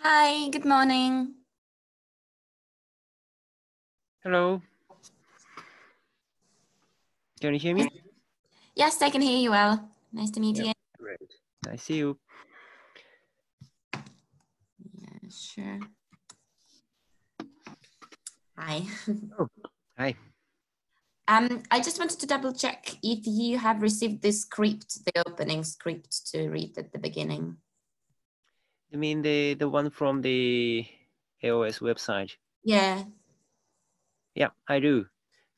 Hi, good morning. Hello. Can you hear me? Yes, I can hear you well. Nice to meet you. Great. I see you. Yeah, sure. Hi. Oh, hi. I just wanted to double check if you have received the script, the opening script to read at the beginning. You mean the one from the AOS website? Yeah. Yeah, I do.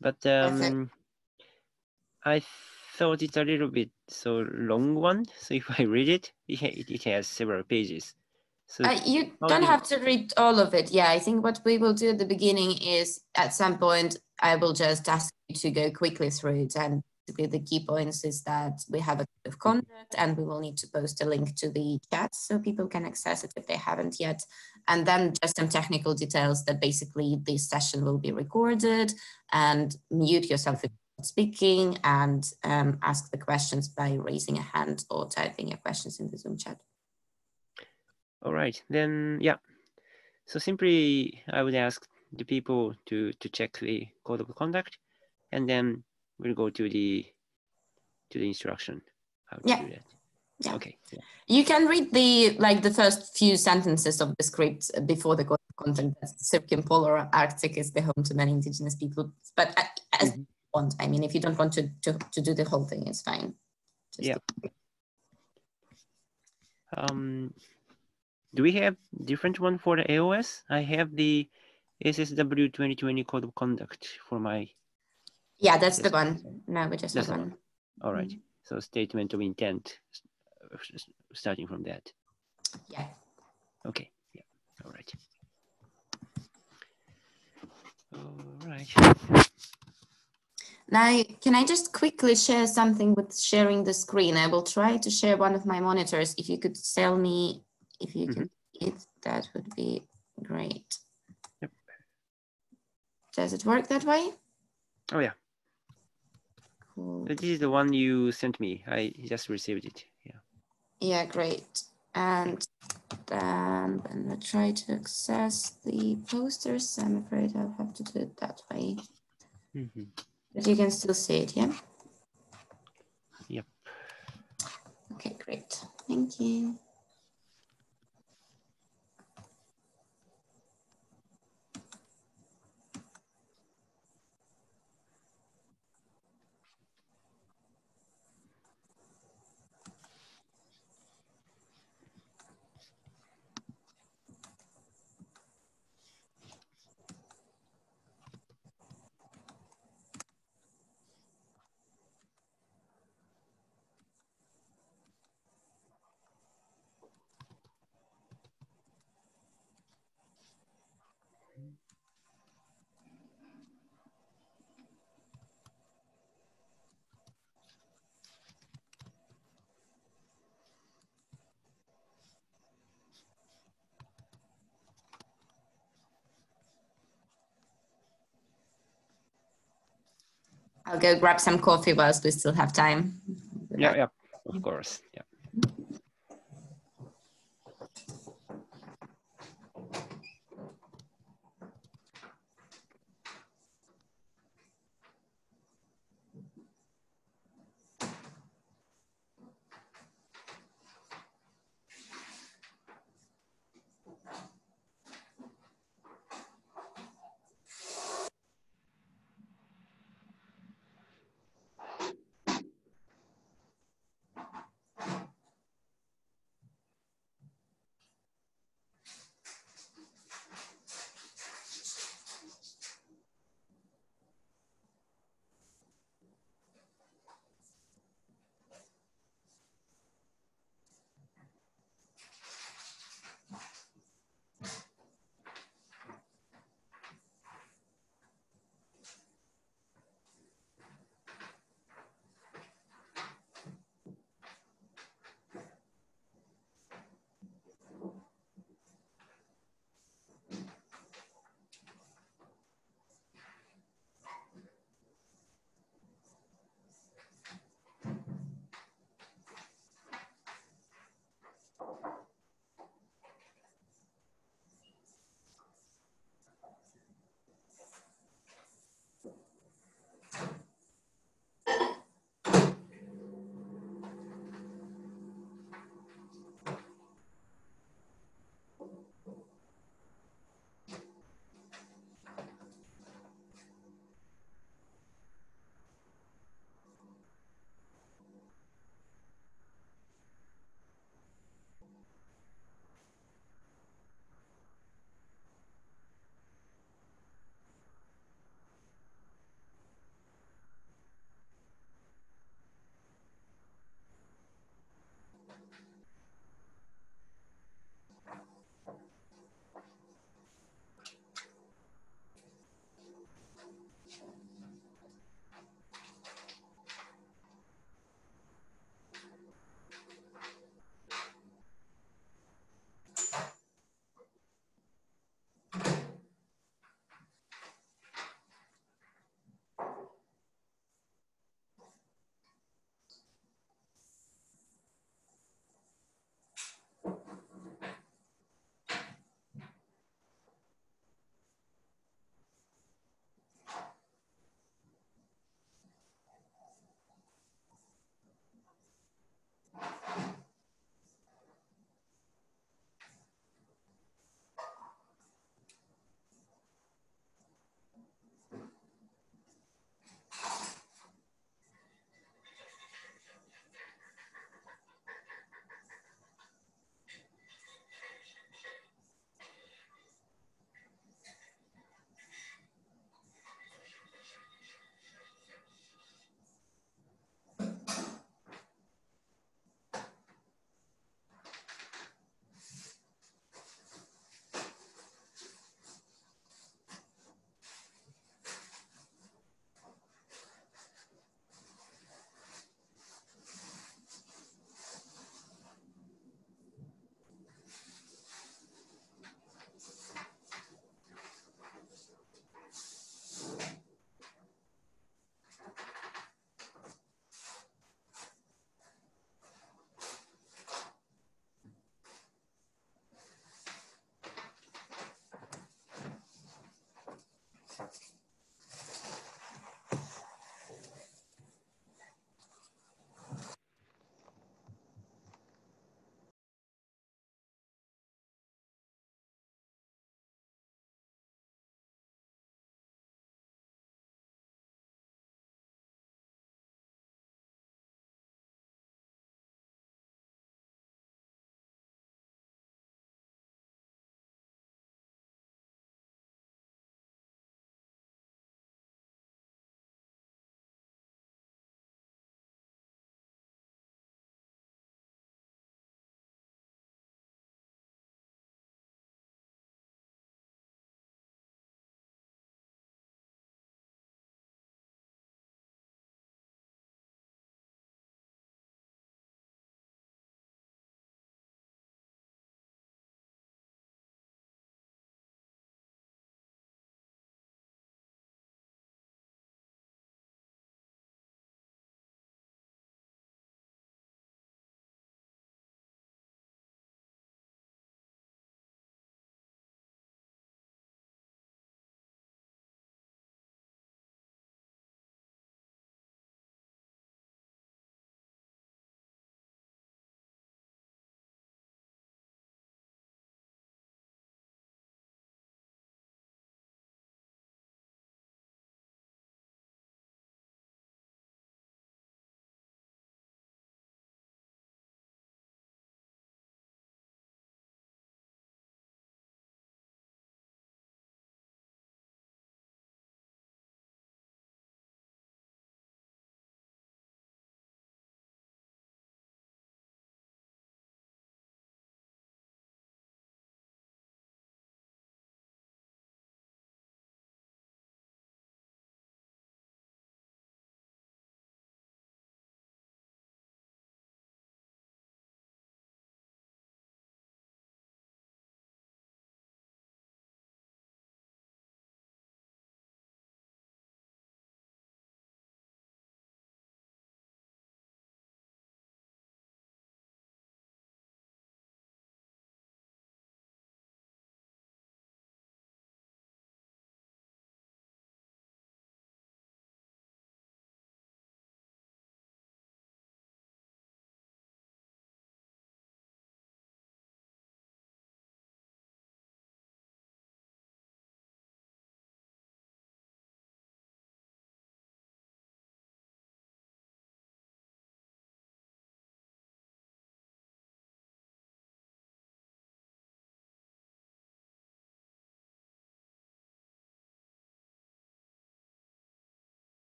But Perfect. I thought it's a little bit so long one. So if I read it, it has several pages. So You don't have to read all of it. Yeah, I think what we will do at the beginning is at some point, I will just ask you to go quickly through it. And basically the key points is that we have a code of conduct and we will need to post a link to the chat so people can access it if they haven't yet. And then just some technical details that basically this session will be recorded, and mute yourself if you're not speaking, and ask the questions by raising a hand or typing your questions in the Zoom chat. All right, then, yeah. So simply, I would ask the people to check the code of conduct, and then we'll go to the instruction how to do that. Yeah. Okay. Yeah. You can read the first few sentences of the script before the code of conduct. The circumpolar Arctic is the home to many indigenous people. But as you want, I mean, if you don't want to do the whole thing, it's fine. Yeah. Do we have different one for the AOS? I have the AOS2020 code of conduct for my. Yeah, that's the one. No, we just have one. All right. So statement of intent, starting from that. Yeah. Okay. Yeah. All right. All right. Now, can I just quickly share something with sharing the screen? I will try to share one of my monitors. If you could tell me if you can see it, that would be great. Yep. Does it work that way? Oh, yeah. Cool. This is the one you sent me. I just received it. Yeah. Yeah, great. And then when I try to access the posters, I'm afraid I'll have to do it that way. But you can still see it, yeah? Yep. Okay, great. Thank you. I'll go grab some coffee whilst we still have time. Yeah, yeah, of course. Yeah.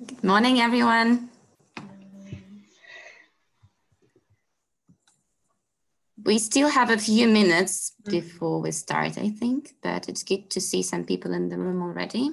Good morning, everyone. We still have a few minutes before we start, I think, but it's good to see some people in the room already.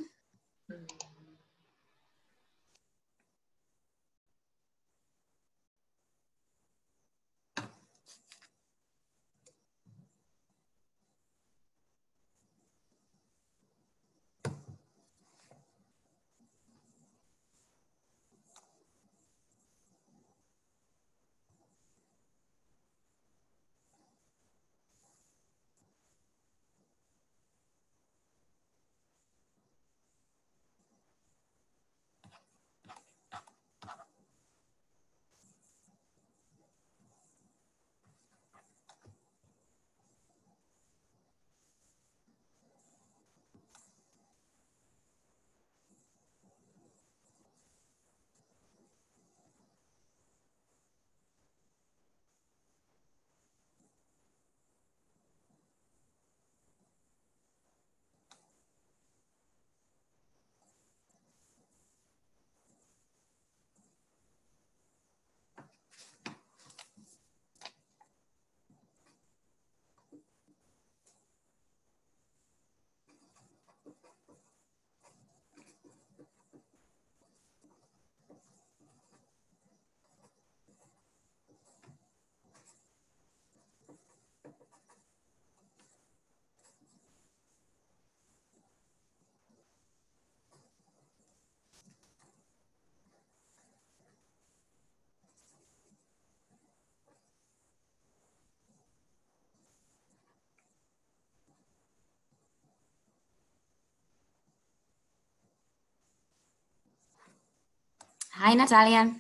Hi, Natalia.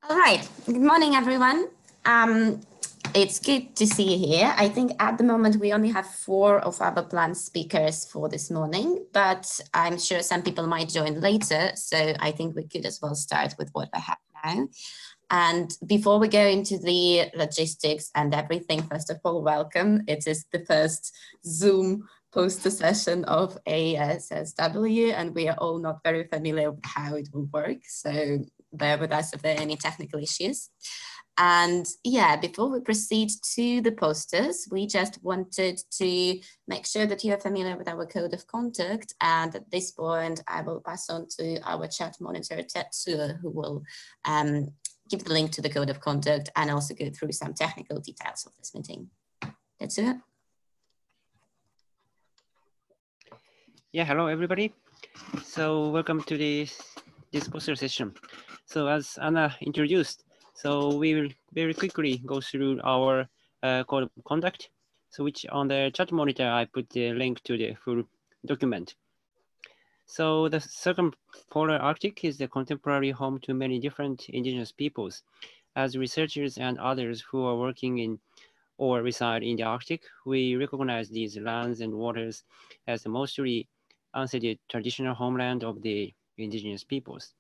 All right. Good morning, everyone. It's good to see you here. I think at the moment we only have 4 of our planned speakers for this morning, but I'm sure some people might join later. So I think we could as well start with what I have now. And before we go into the logistics and everything, first of all, welcome. It is the first Zoom poster session of AOS2020, and we are all not very familiar with how it will work. So bear with us if there are any technical issues. And yeah, before we proceed to the posters, we just wanted to make sure that you are familiar with our code of conduct. And at this point, I will pass on to our chat monitor, Tetsuo, who will give the link to the code of conduct and also go through some technical details of this meeting. Tetsuo? Yeah, hello everybody. So welcome to this poster session. So as Anna introduced, so we will very quickly go through our code of conduct. So which on the chat monitor, I put the link to the full document. So the circumpolar Arctic is the contemporary home to many different indigenous peoples. As researchers and others who are working in or reside in the Arctic, we recognize these lands and waters as the mostly unceded traditional homeland of the indigenous peoples.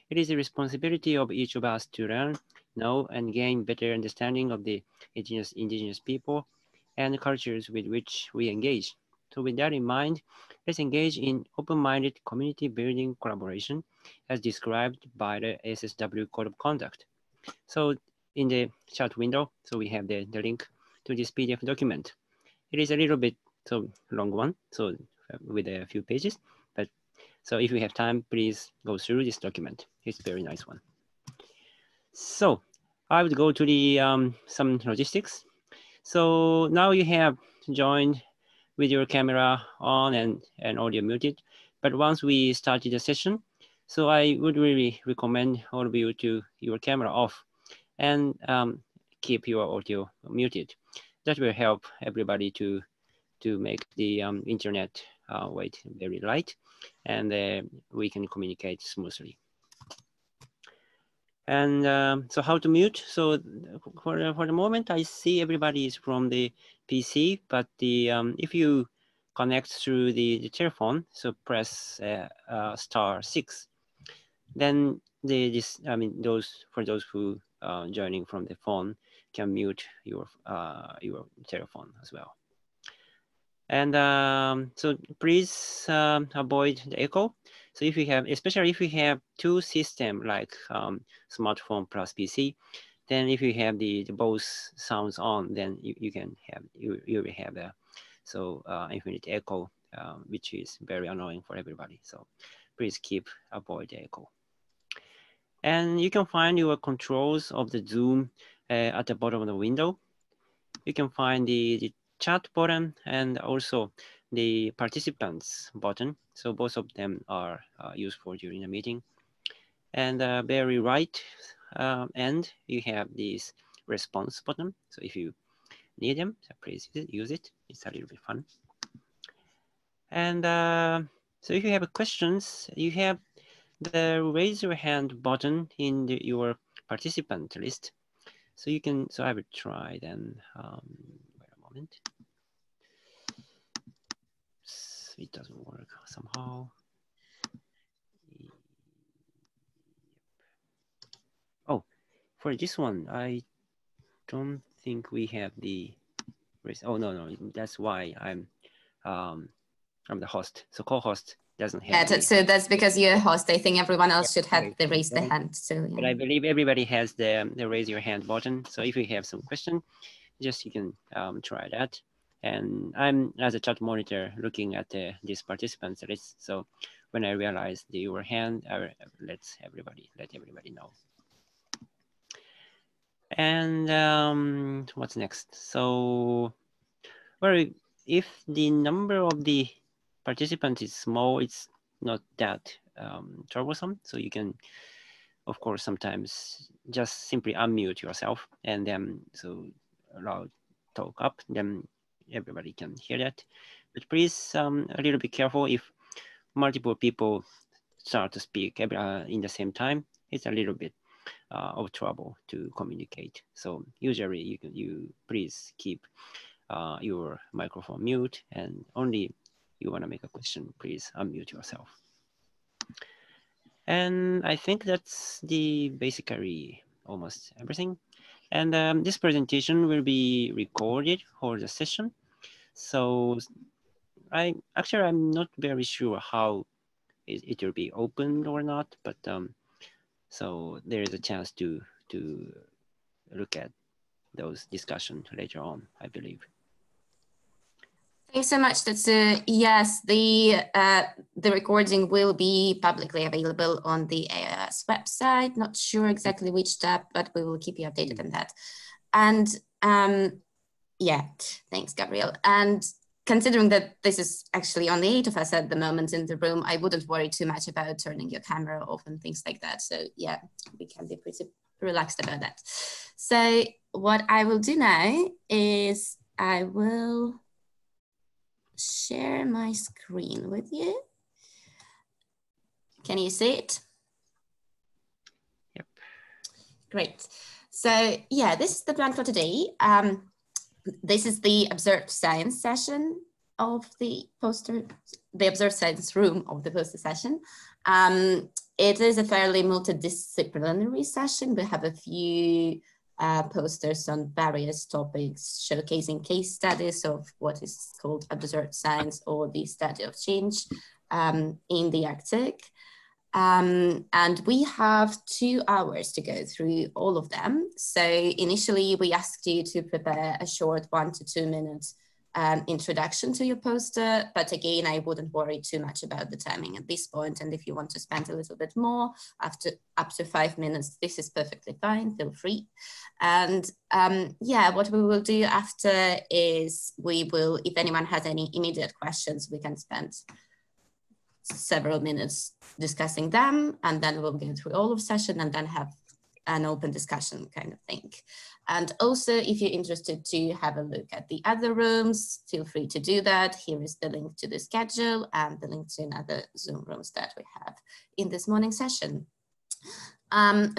It is the responsibility of each of us to learn, know, and gain better understanding of the indigenous people and cultures with which we engage. So with that in mind, let's engage in open-minded community building collaboration as described by the SSW Code of Conduct. So in the chat window, so we have the link to this PDF document. It is a little bit long one, so with a few pages, but so if you have time, please go through this document. It's a very nice one. So I would go to the some logistics. So now you have joined with your camera on and audio muted. But once we started the session, so I would really recommend all of you to your camera off and keep your audio muted. That will help everybody to make the internet weight very light, and we can communicate smoothly. And so how to mute? So for the moment, I see everybody is from the PC, but the if you connect through the telephone, so press *6. Then those who joining from the phone can mute your telephone as well. And so please avoid the echo. So if you have, especially if you have two systems like smartphone plus PC, then if you have the both sounds on, then you can have you will have the infinite echo, which is very annoying for everybody. So please avoid the echo. And you can find your controls of the Zoom at the bottom of the window. You can find the chat button and also the participants button. So both of them are useful during the meeting. And very right end, you have this response button. So if you need them, so please use it. It's a little bit fun. And so if you have questions, you have the raise your hand button in your participant list. So you can, so I will try then, wait a moment. It doesn't work somehow. Oh, for this one, I don't think we have the, oh no, that's why I'm the host. So co-host doesn't have. Yeah, so that's because you're a host. I think everyone else should have the raise the hand. So yeah. But I believe everybody has the raise your hand button. So if you have some question, just you can try that. And I'm as a chat monitor looking at this participants list. So when I realize your hand, I will let everybody know. And what's next? So, well, if the number of the participants is small, it's not that troublesome. So you can, of course, sometimes just simply unmute yourself and then so allow talk up, then everybody can hear that. But please a little bit careful if multiple people start to speak in the same time. It's a little bit of trouble to communicate. So usually you please keep your microphone mute, and only you want to make a question, please unmute yourself. And I think that's the basically almost everything. And this presentation will be recorded for the session. So I'm not very sure how it will be opened or not, but so there is a chance to look at those discussions later on, I believe. Thanks so much. That's yes, the recording will be publicly available on the AOS website. Not sure exactly which step, but we will keep you updated on that. And yeah, thanks, Gabriel. And considering that this is actually only 8 of us at the moment in the room, I wouldn't worry too much about turning your camera off and things like that. So yeah, we can be pretty relaxed about that. So what I will do now is I will share my screen with you. Can you see it? Yep. Great. So yeah, this is the plan for today. This is the observed science session of the poster, the observed science room of the poster session. It is a fairly multidisciplinary session. We have a few posters on various topics, showcasing case studies of what is called observed science or the study of change in the Arctic. And we have 2 hours to go through all of them. So initially we asked you to prepare a short 1 to 2 minute introduction to your poster, but again, I wouldn't worry too much about the timing at this point. And if you want to spend a little bit more, up to 5 minutes, this is perfectly fine, feel free. And yeah, what we will do after is we will, if anyone has any immediate questions, we can spend several minutes discussing them, and then we'll go through all of session and then have an open discussion kind of thing. And also, if you're interested to have a look at the other rooms, feel free to do that. Here is the link to the schedule and the link to another Zoom rooms that we have in this morning session.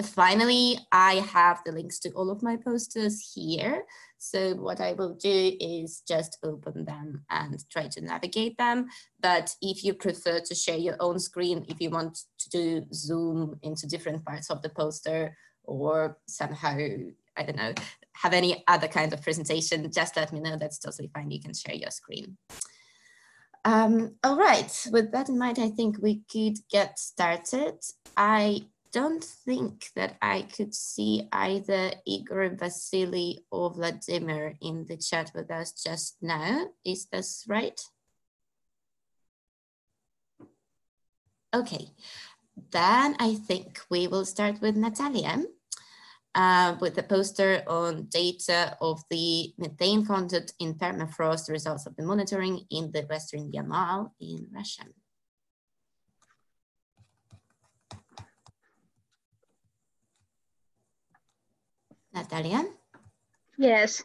Finally, I have the links to all of my posters here. So what I will do is just open them and try to navigate them. But if you prefer to share your own screen, if you want to do zoom into different parts of the poster or somehow, I don't know, have any other kind of presentation, just let me know. That's totally fine. You can share your screen. All right, with that in mind, I think we could get started. I don't think that I could see either Igor, Vasily, or Vladimir in the chat with us just now. Is this right? Okay, then I think we will start with Natalia with the poster on data of the methane content in permafrost, results of the monitoring in the Western Yamal in Russia. Natalia? Yes.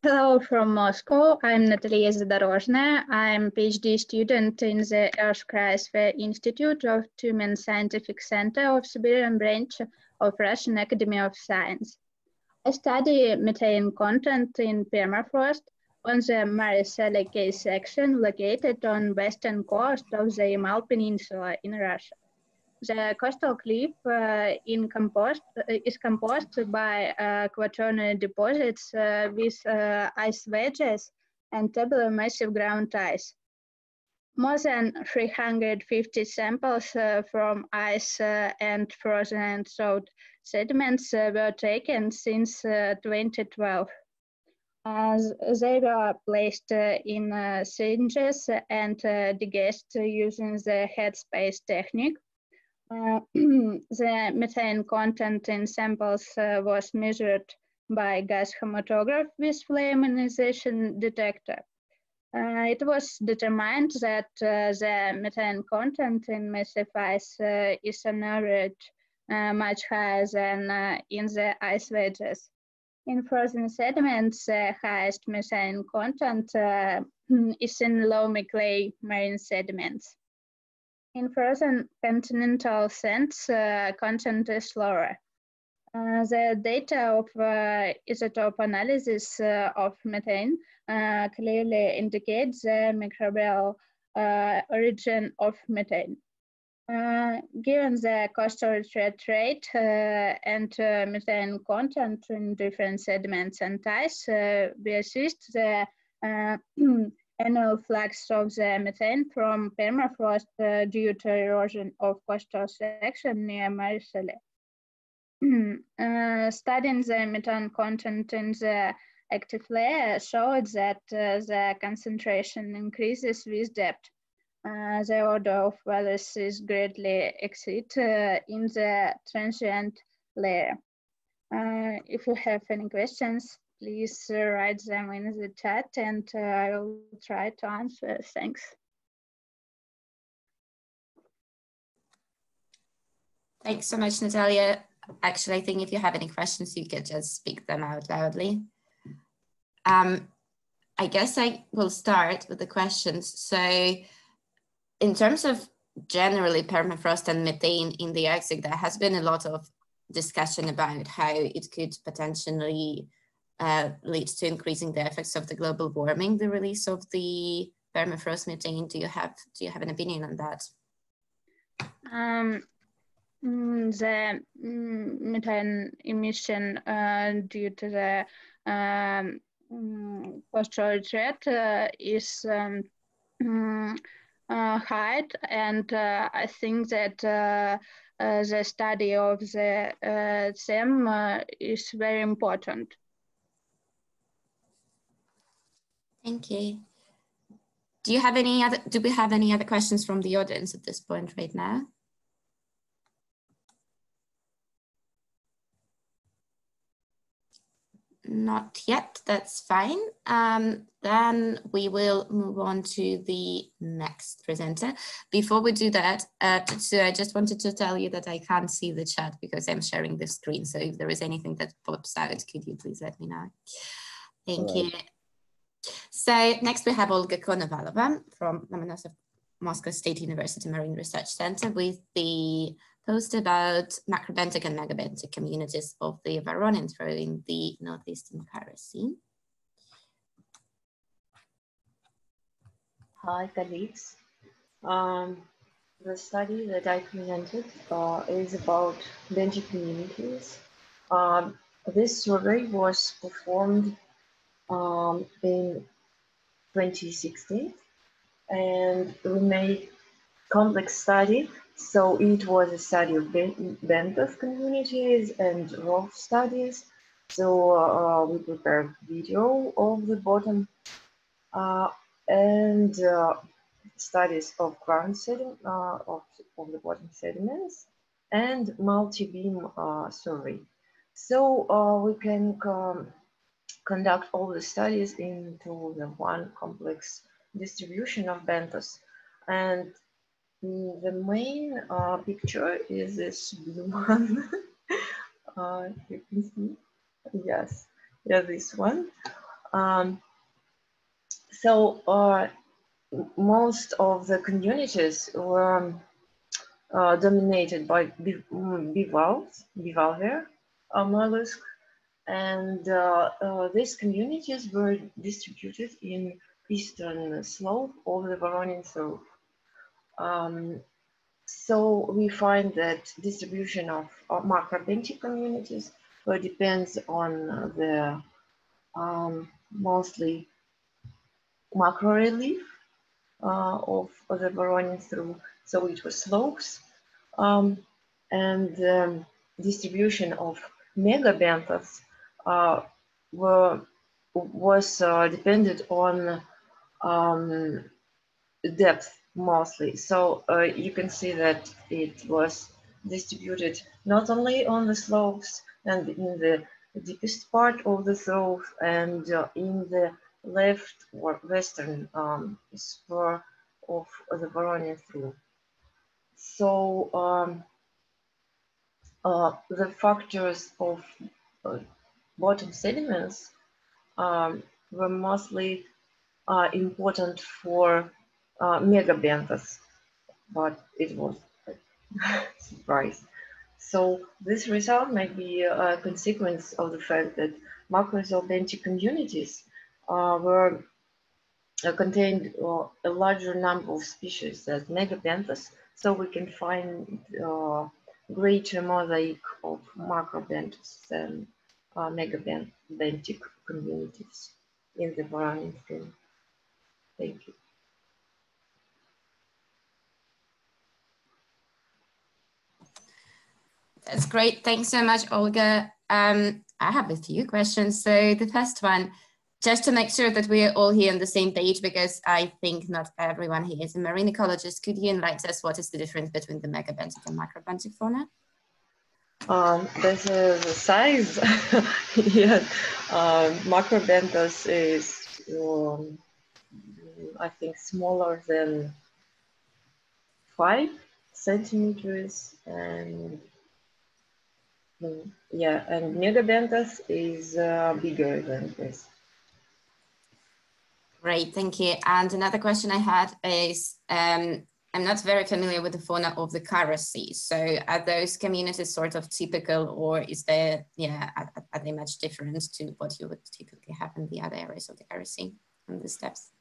Hello from Moscow. I'm Natalia Zadorozhная. I'm a PhD student in the Earth Cryosphere Institute of Tyumen Scientific Center of Siberian branch of Russian Academy of Science. I study methane content in permafrost on the Marisela case section located on western coast of the Yamal Peninsula in Russia. The coastal cliff is composed by quaternary deposits with ice wedges and tabular massive ground ice. More than 350 samples from ice and frozen and thawed sediments were taken since 2012. They were placed in syringes and degassed using the headspace technique. The methane content in samples was measured by gas chromatograph with flame ionization detector. It was determined that the methane content in massive ice is on average much higher than in the ice wedges. In frozen sediments, the highest methane content is in loamy clay marine sediments. In frozen continental sands, content is lower. The data of isotope analysis of methane clearly indicates the microbial origin of methane. Given the coastal retreat rate and methane content in different sediments and ice, we assist the annual flux of the methane from permafrost due to erosion of coastal section near Marseille. Studying the methane content in the active layer showed that the concentration increases with depth. The order of values is greatly exceed in the transient layer. If you have any questions, please write them in the chat and I will try to answer. Thanks. Thanks so much, Natalia. Actually, I think if you have any questions, you could just speak them out loudly. I guess I will start with the questions. So in terms of generally permafrost and methane in the Arctic, there has been a lot of discussion about how it could potentially lead to increasing the effects of the global warming, the release of the permafrost methane. Do you have an opinion on that? The methane emission due to the coastal retreat is high, and I think that the study of the SEM is very important. Thank you. Do we have any other questions from the audience at this point right now? Not yet, that's fine. Then we will move on to the next presenter. Before we do that, so I just wanted to tell you that I can't see the chat because I'm sharing the screen. So if there is anything that pops out, could you please let me know? Thank you. So next we have Olga Konovalova from Lomonosov Moscow State University Marine Research Center with the post about macrobentic and megabentic communities of the Voronin through in the northeastern Kara Sea. Hi, colleagues. The study that I presented is about bentic communities. This survey was performed in 2016, and we made complex study. So it was a study of benthos communities and ROF studies. So we prepared video of the bottom and studies of ground sediment, of the bottom sediments, and multi-beam survey. So we can conduct all the studies into the one complex distribution of benthos. And the main picture is this blue one. You can see, yes, yeah, this one. Most of the communities were dominated by bivalve mollusk, and these communities were distributed in eastern slope of the Voronin Trough. So we find that distribution of macrobentic communities depends on the mostly macro relief of the Voronin Trough. So it was slopes, and distribution of megabenthos was dependent on depth mostly. So you can see that it was distributed not only on the slopes and in the deepest part of the trough and in the left or western spur of the Voronin Trough. So the factors of bottom sediments were mostly important for megabenthos. but it was a surprise. So this result might be a consequence of the fact that macroisobentic communities were contained a larger number of species as megabenthos, so we can find greater mosaic of macrobenthos than megabentic communities in the Varanian stream. Thank you. That's great. Thanks so much, Olga. I have a few questions. So the first one, just to make sure that we're all here on the same page, because I think not everyone here is a marine ecologist, could you enlighten us what is the difference between the megabentic and microbentic fauna? There's the size. Yes, macrobenthos is, I think, smaller than 5 centimeters, and yeah, and megabenthos is bigger than this. Great, thank you. And another question I had is, I'm not very familiar with the fauna of the Kara Sea. So are those communities sort of typical, or is there, yeah, are they much different to what you would typically have in the other areas of the Kara Sea and the steppes?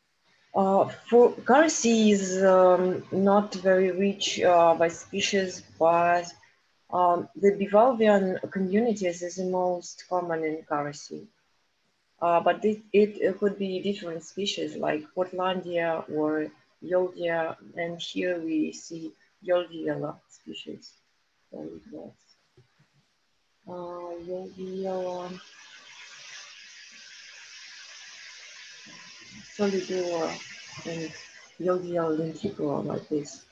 For Kara Sea is not very rich by species, but the bivalvian communities is the most common in Kara Sea. But it could be different species like Portlandia or Yoldia, and here we see Yoldia species. So it was Yoldia solidura and Yoldia lenticula, like this.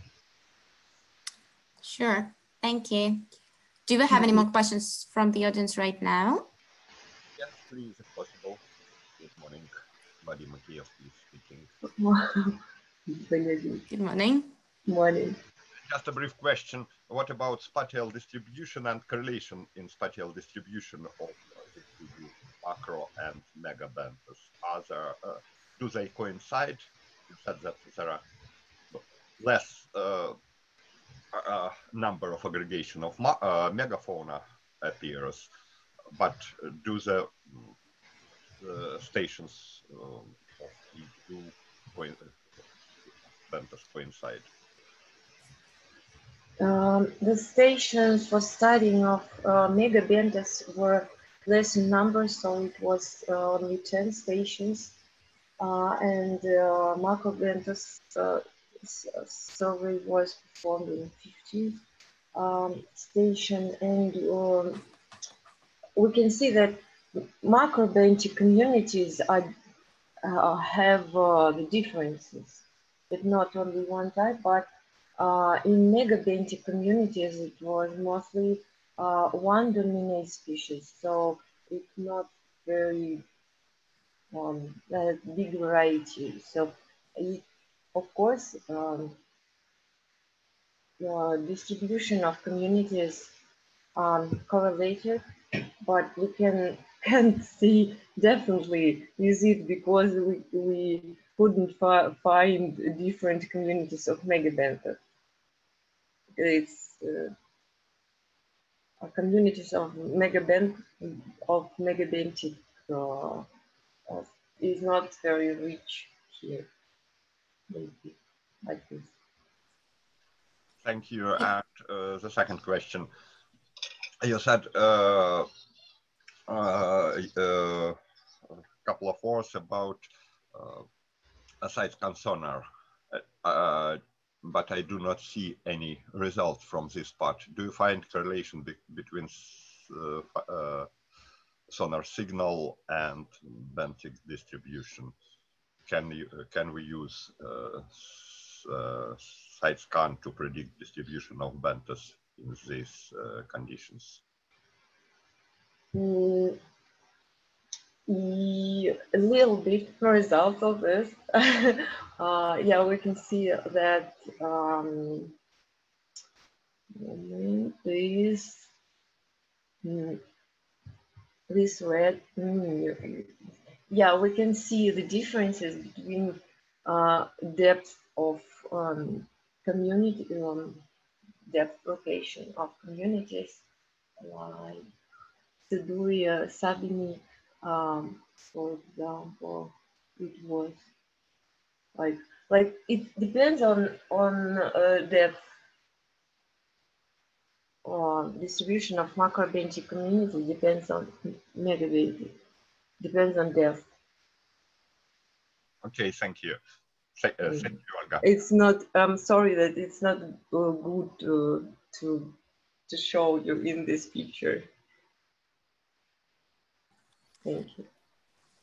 Sure, thank you. Do we have any more questions from the audience right now? Yes, please, if possible. Good morning, Vadim Makiev, please speaking. Good morning. Morning. Just a brief question. What about spatial distribution and correlation in spatial distribution of the macro and megabenthos? Do they coincide? You said that there are less number of aggregation of megafauna appears, but do the stations of these two benthos coincide? The stations for studying of megabenthos were less in number, so it was only 10 stations, and macrobenthos survey was performed in 50 stations, and we can see that macrobentic communities are have the differences, but not only one type, but in megabentic communities, it was mostly one dominant species, so it's not very big variety. So, of course, the distribution of communities correlated, but we can't see definitely is it because we couldn't find different communities of megabenthos. It's communities of megabentic is not very rich here. Maybe like this. Thank you. And the second question, you said a couple of words about a side scan sonar, but I do not see any results from this part. Do you find correlation between sonar signal and benthic distribution? Can we use side scan to predict distribution of benthos in these conditions? A little bit result of this. Yeah, we can see that this red, yeah, we can see the differences between depth of community depth location of communities like Siduria, Sabini, for example, it was like it depends on depth distribution of macrobenching community, depends on megabit, depends on depth. Okay, thank you. Thank you, Olga. It's not. I'm sorry that it's not good to show you in this picture. Thank you.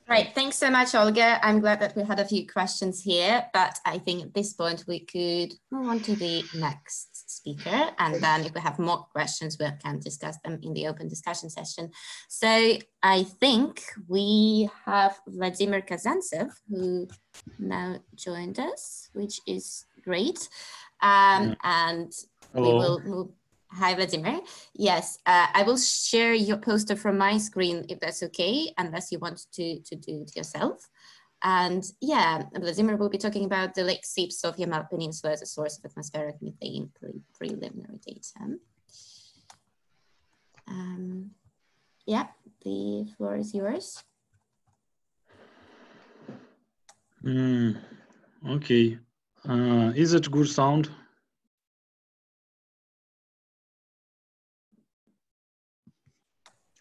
Right, thanks so much, Olga. I'm glad that we had a few questions here, but I think at this point we could move on to the next speaker. And then if we have more questions, we can discuss them in the open discussion session. So I think we have Vladimir Kazantsev, who now joined us, which is great. And we will move. Hi, Vladimir. Yes, I will share your poster from my screen if that's okay, unless you want to do it yourself. And yeah, Vladimir will be talking about the lake seeps of Yamal Peninsula as a source of atmospheric methane preliminary data. Yeah, the floor is yours. Okay, is it good sound?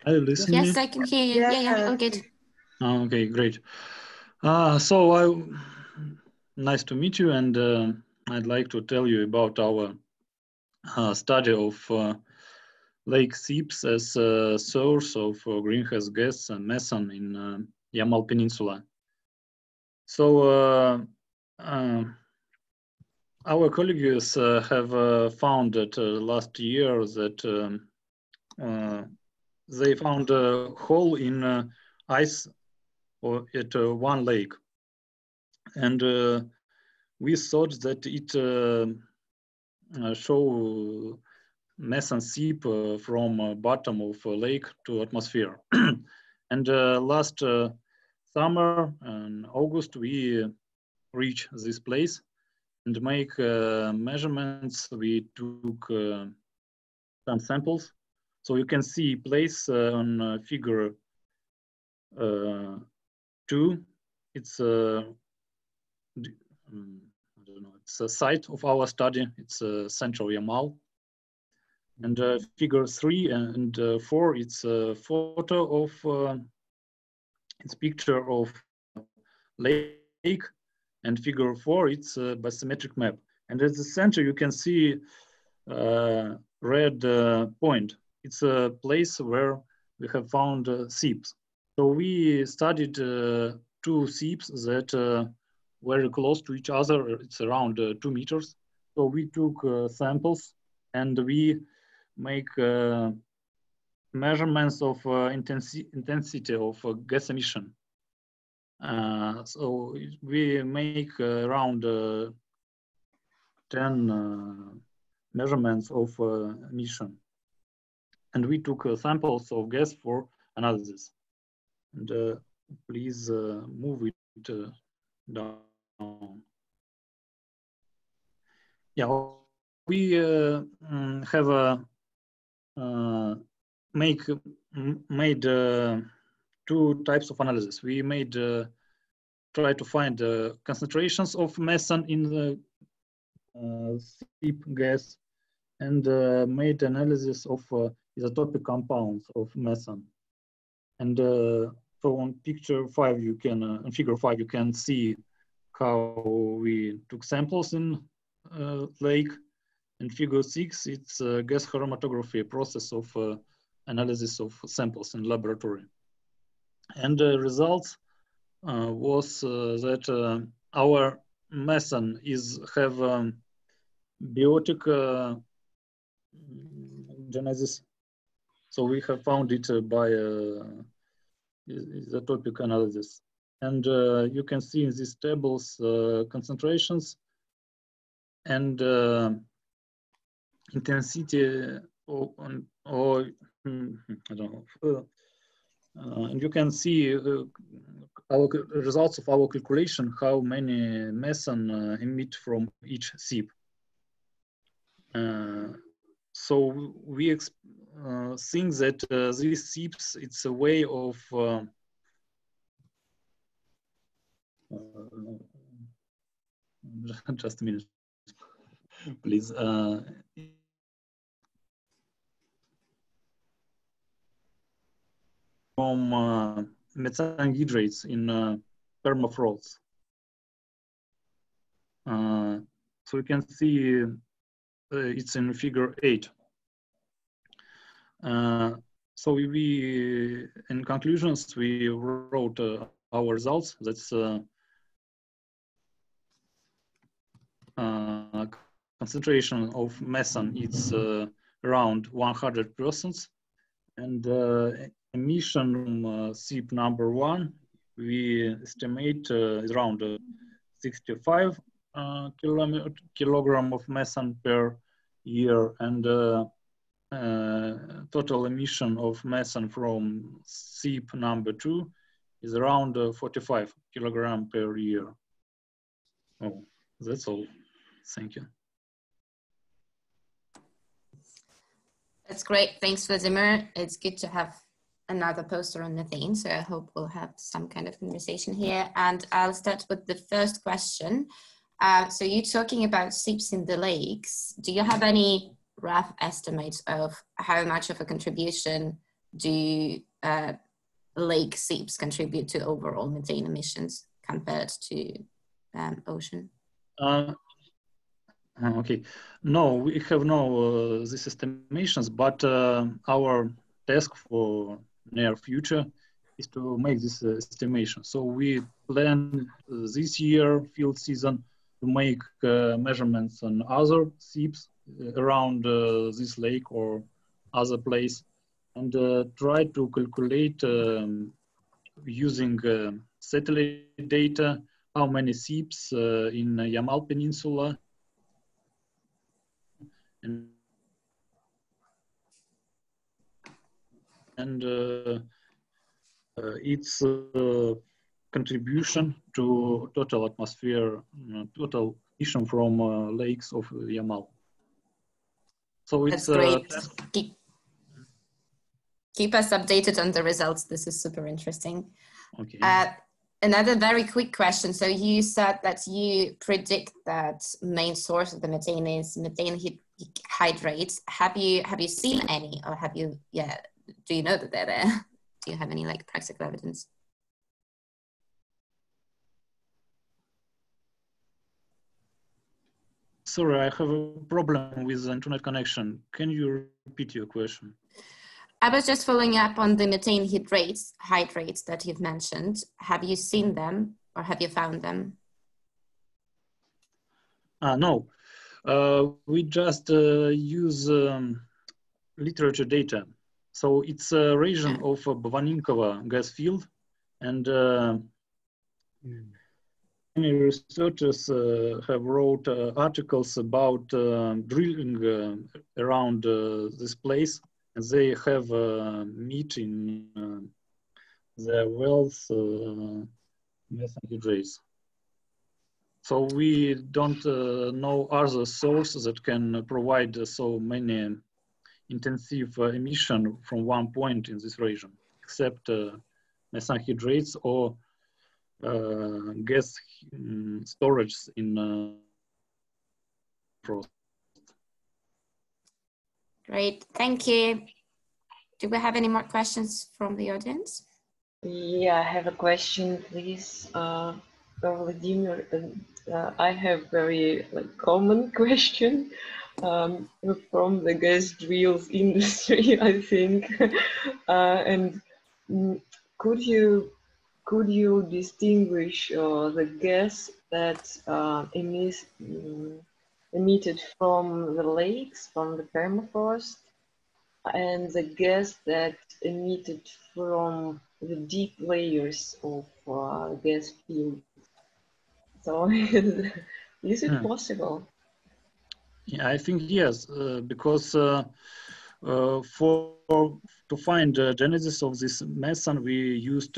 Are you listening? Yes, I can hear you. Yeah, all good. Okay, great. Nice to meet you, and I'd like to tell you about our study of lake seeps as a source of greenhouse gas and methane in Yamal Peninsula. So our colleagues have found that last year that they found a hole in ice at one lake, and we thought that it show methane seep from bottom of lake to atmosphere. And last summer in August we reached this place and make measurements. We took some samples. So you can see place on figure 2. It's I don't know. It's a site of our study. It's Central Yamal. And figure 3 and 4. It's a photo of. It's picture of lake. And figure 4. It's a bathymetric map. And at the center you can see red point. It's a place where we have found seeps. So we studied 2 seeps that very close to each other. It's around 2 meters. So we took samples and we make measurements of intensity of gas emission. So we make around 10 measurements of emission. And we took samples of gas for analysis. And please move it down. Yeah, we have made 2 types of analysis. We made try to find the concentrations of methane in the seep gas, and made analysis of isotopic compounds of methane. And so on picture 5, you can in figure 5 you can see how we took samples in lake. In figure 6, it's a gas chromatography process of analysis of samples in laboratory. And the results was that our methane have biotic genesis. So we have found it by isotopic analysis. And you can see in these tables concentrations and intensity or I don't know. And you can see our results of our calculation, how many methane emit from each seep. So we think that these SIPs, it's a way of just a minute, please. From methane hydrates in permafrost. So you can see it's in figure 8. So we, in conclusions, we wrote our results. That's concentration of methane, it's around 100%. And emission from SIP number 1, we estimate around 65 kilogram of methane per year, and total emission of methane from SIP number 2 is around 45 kilogram per year. Oh, that's all. Thank you. That's great. Thanks, Vladimir. It's good to have another poster on methane, so I hope we'll have some kind of conversation here. And I'll start with the first question. So you're talking about SIPs in the lakes. Do you have any rough estimates of how much of a contribution do lake SIPs contribute to overall methane emissions compared to ocean? Okay, no, we have no these estimations, but our task for near future is to make this estimation. So we plan this year field season to make measurements on other SIPs around this lake or other place, and try to calculate using satellite data how many SIPs in Yamal Peninsula and its contribution to total atmosphere, total emission from lakes of Yamal. So it's great. Keep us updated on the results. This is super interesting. Okay. Another very quick question. So you said that you predict that main source of the methane is methane hydrates. Have you seen any, or have you? Yeah. Do you know that they're there? Do you have any like practical evidence? Sorry, I have a problem with the internet connection. Can you repeat your question? I was just following up on the methane hydrates that you've mentioned. Have you seen them, or have you found them? No, we just use literature data. So it's a region of Bavaninkovo gas field, and many researchers have wrote articles about drilling around this place, and they have meat in their wells methane hydrates. So we don't know other sources that can provide so many intensive emission from one point in this region, except methane hydrates or gas storage in frost. Great, thank you. Do we have any more questions from the audience? Yeah, I have a question, please. Vladimir, I have very common question from the gas drills industry, I think. And could you distinguish the gas that emitted from the lakes, from the permafrost, and the gas that emitted from the deep layers of gas field? So is it possible? Yeah, I think yes, because to find the genesis of this methane, we used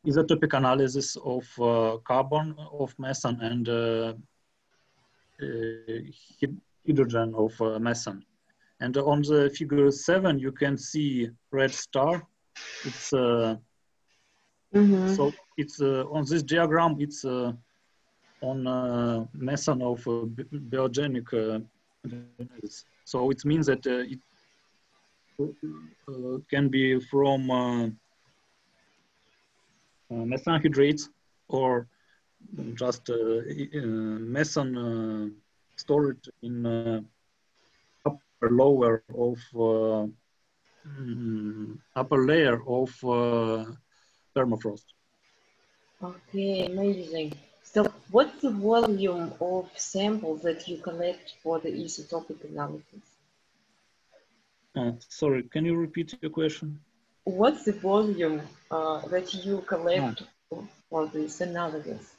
isotopic analysis of carbon of methane, and hydrogen of methane. And on the figure 7, you can see red star. It's so it's on this diagram. It's on methane of biogenic. So it means that it can be from methane hydrates or just methane stored in upper lower of upper layer of permafrost. Okay, amazing. So what's the volume of samples that you collect for the isotopic analysis? Sorry, can you repeat your question? What's the volume that you collect for this analysis?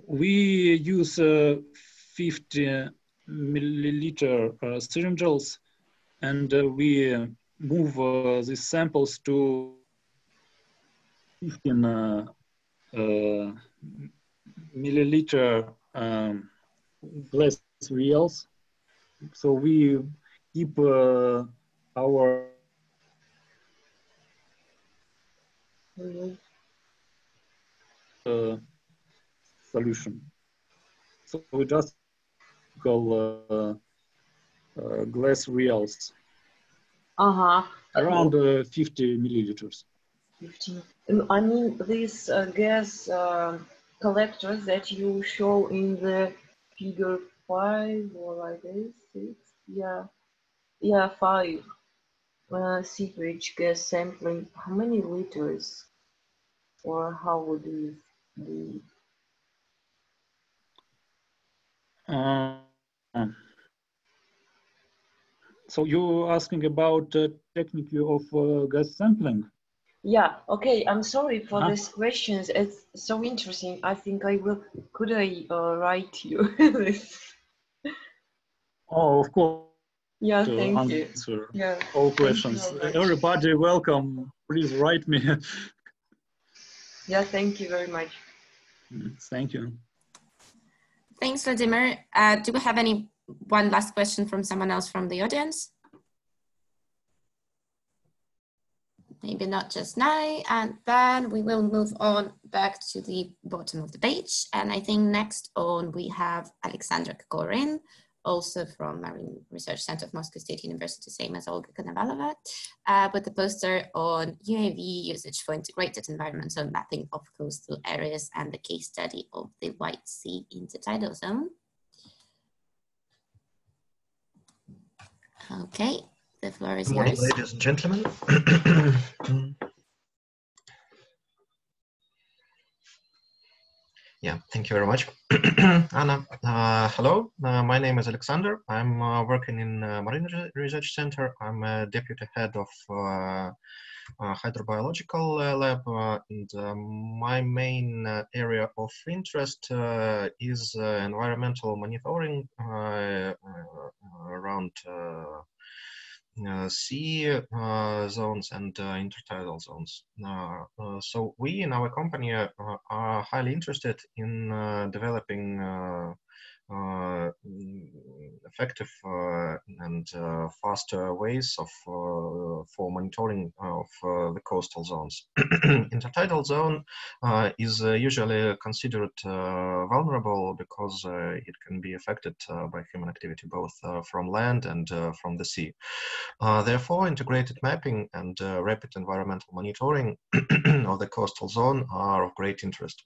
We use 50 milliliter cylinders, and we move these samples to 15 milliliter glass vials. So we keep our solution. So we just call glass vials. Around 50 milliliters. 15. I mean, these gas collectors that you show in the figure 5 or like this, 6, yeah, 5. Seepage gas sampling. How many liters, or how would you do? So you're asking about technique of gas sampling? Yeah, okay, I'm sorry for these questions. It's so interesting. I think I will, could I write you this? Oh, of course. Yeah, thank you. Answer Yeah, all questions. Everybody welcome. Please write me. Yeah, thank you very much. Thank you. Thanks, Vladimir. Do we have one last question from someone else from the audience? Maybe not just now, and then we will move on back to the bottom of the page. And I think next on we have Alexandra Kokorin, also from Marine Research Center of Moscow State University, same as Olga Konovalova, with a poster on UAV usage for integrated environmental mapping of coastal areas and the case study of the White Sea intertidal zone. Okay, the floor is yours. Ladies and gentlemen. Yeah, thank you very much. Anna, hello, my name is Alexander. I'm working in Marine Research Center. I'm a deputy head of hydrobiological lab, and my main area of interest is environmental monitoring around sea zones and intertidal zones. So we in our company are highly interested in developing effective and faster ways of for monitoring of the coastal zones. Intertidal zone is usually considered vulnerable because it can be affected by human activity both from land and from the sea. Therefore, integrated mapping and rapid environmental monitoring of the coastal zone are of great interest.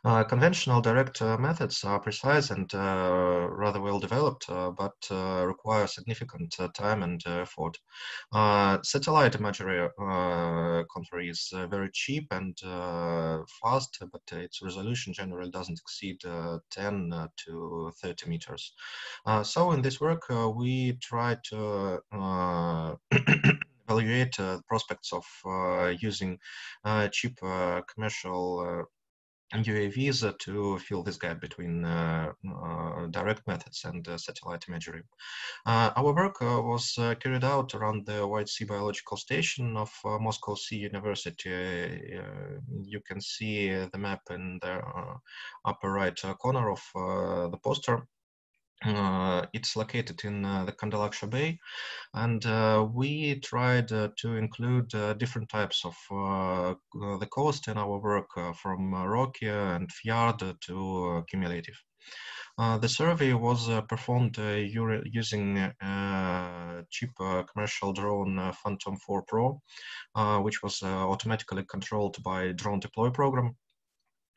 Conventional direct methods are precise and rather well developed, but require significant time and effort. Satellite imagery, contrary, is very cheap and fast, but its resolution generally doesn't exceed 10 to 30 meters. So in this work, we try to evaluate prospects of using cheap commercial UAVs to fill this gap between direct methods and satellite imagery. Our work was carried out around the White Sea Biological Station of Moscow Sea University. You can see the map in the upper right corner of the poster. It's located in the Kandalaksha Bay, and we tried to include different types of the coast in our work, from rocky and fjord to cumulative. The survey was performed using cheap commercial drone Phantom 4 Pro, which was automatically controlled by drone deploy program.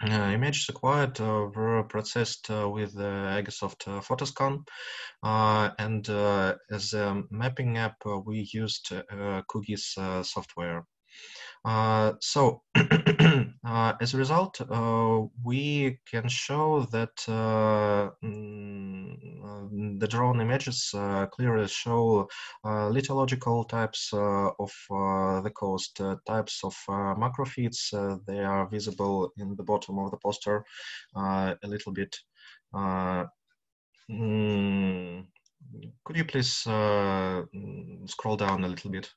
Images acquired were processed with Agisoft Photoscan, and as a mapping app, we used QGIS software. So as a result, we can show that the drone images clearly show lithological types of the coast, types of macrofeeds. They are visible in the bottom of the poster a little bit. Could you please scroll down a little bit?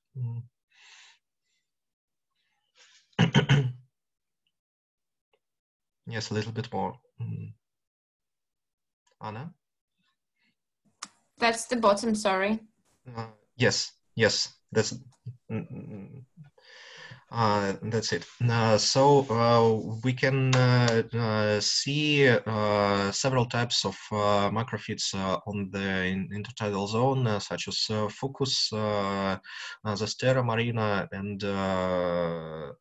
Yes, a little bit more. Anna? That's the bottom, sorry. Yes, that's it. So we can see several types of macrofeeds on the intertidal zone, such as Fucus, Zastera marina, and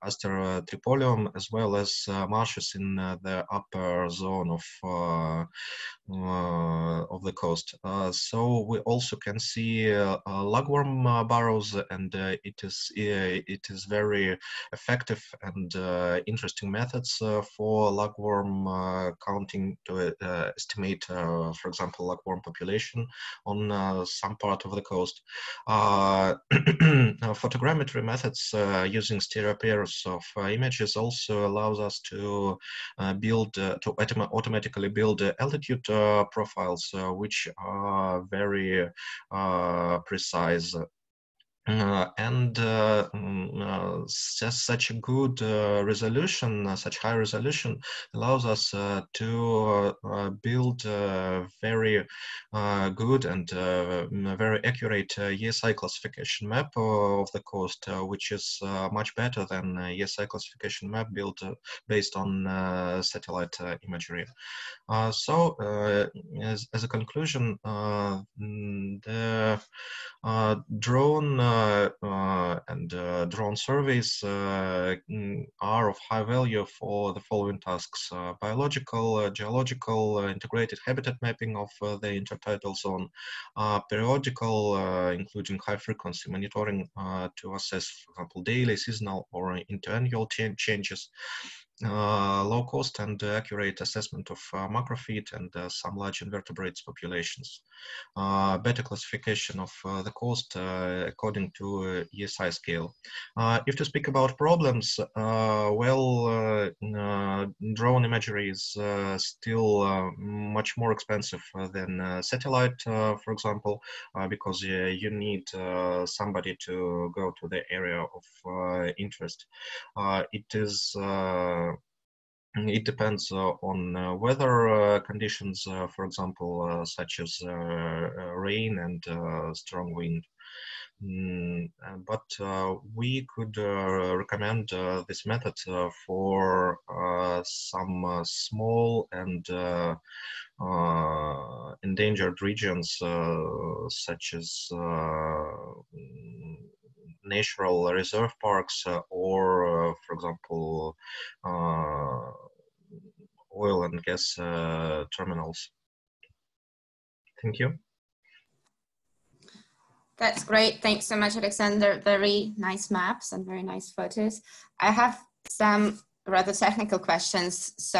Aster tripolium, as well as marshes in the upper zone of the coast. So we also can see lugworm burrows, and it is very effective and interesting methods for lugworm counting to estimate, for example, lugworm population on some part of the coast. Photogrammetry methods using stereo pairs of images also allows us to automatically build altitude profiles, which are very precise. Such a good resolution, such high resolution, allows us to build very good and very accurate ESI classification map of the coast, which is much better than ESI classification map built based on satellite imagery. So, as a conclusion, the drone and drone surveys are of high value for the following tasks: biological, geological, integrated habitat mapping of the intertidal zone, periodical, including high frequency monitoring to assess, for example, daily, seasonal, or interannual changes, low cost and accurate assessment of macrofeed and some large invertebrates populations, better classification of the coast according to ESI scale. If to speak about problems, well, drone imagery is still much more expensive than satellite, for example, because you need somebody to go to the area of interest. It depends on weather conditions, for example, such as rain and strong wind. But we could recommend this method for some small and endangered regions, such as natural reserve parks or, for example, oil and gas terminals. Thank you. That's great. Thanks so much, Alexander. Very nice maps and very nice photos. I have some rather technical questions. So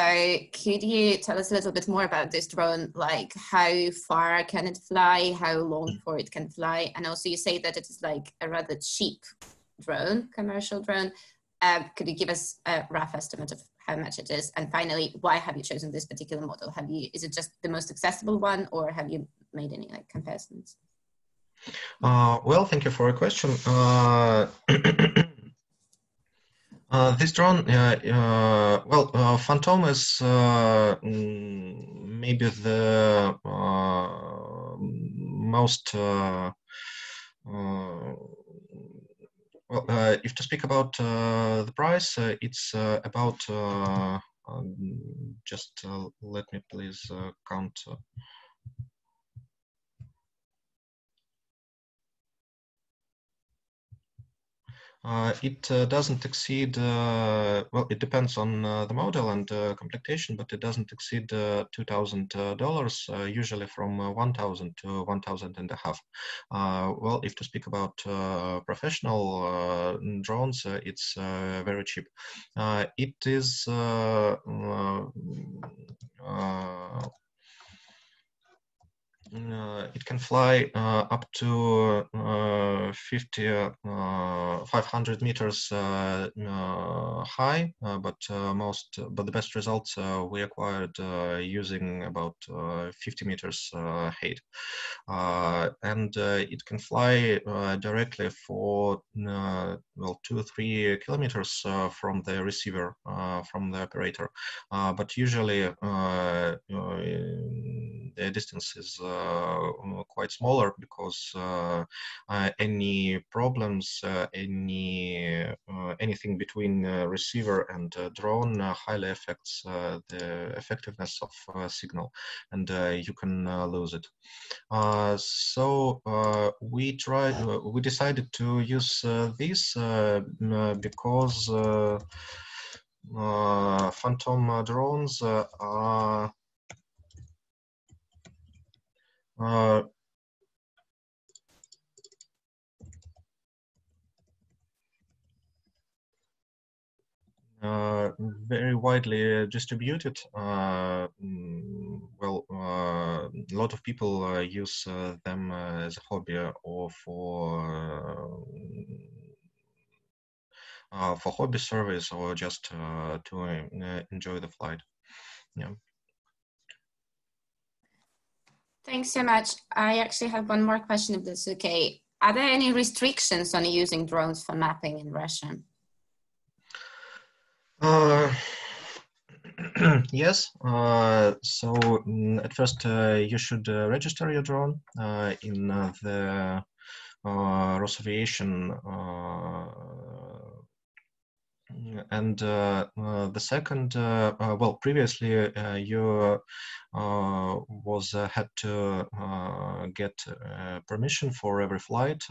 could you tell us a little bit more about this drone? Like, how far can it fly? How long for it can fly? And also you say that it is like a rather cheap drone, commercial drone. Could you give us a rough estimate of how much it is? And finally, why have you chosen this particular model? Is it just the most accessible one, or have you made any like comparisons? Well, thank you for your question. This drone, Phantom is maybe the most if to speak about the price, it's about just let me please count. It doesn't exceed, well, it depends on the model and completion, but it doesn't exceed $2,000, usually from 1,000 to 1,000 and a half. Well, if to speak about professional drones, it's very cheap. It is it can fly up to 500 meters high, but the best results we acquired using about 50 meters height, and it can fly directly for 2-3 kilometers from the receiver, from the operator, but usually the distance is quite smaller, because any problems, anything between receiver and drone highly affects the effectiveness of signal, and you can lose it. So we decided to use this because Phantom drones are very widely distributed. A lot of people use them as a hobby or for hobby service, or just to enjoy the flight. Yeah. Thanks so much. I actually have one more question, if that's okay. Are there any restrictions on using drones for mapping in Russia? Yes. So at first you should register your drone in the Rosaviation, and the second, well, previously you had to get permission for every flight,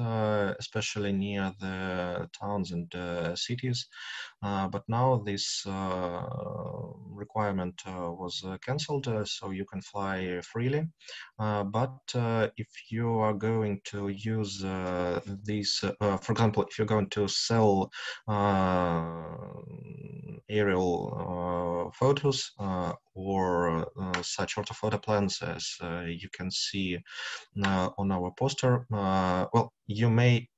especially near the towns and cities. But now this requirement was cancelled, so you can fly freely. But if you are going to use these, for example, if you're going to sell aerial photos or such orthophoto plans as you can see on our poster, well, you may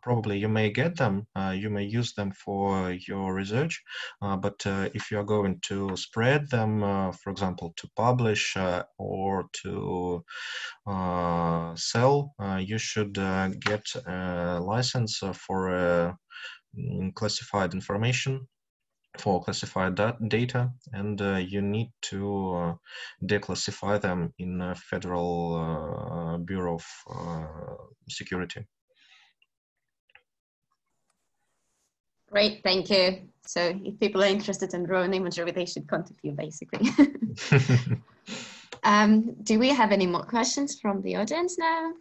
probably you may get them, you may use them for your research, but if you are going to spread them, for example, to publish or to sell, you should get a license for classified information, for classified data, and you need to declassify them in Federal Bureau of Security. Great, thank you. So if people are interested in drone imagery, they should contact you, basically. Do we have any more questions from the audience now?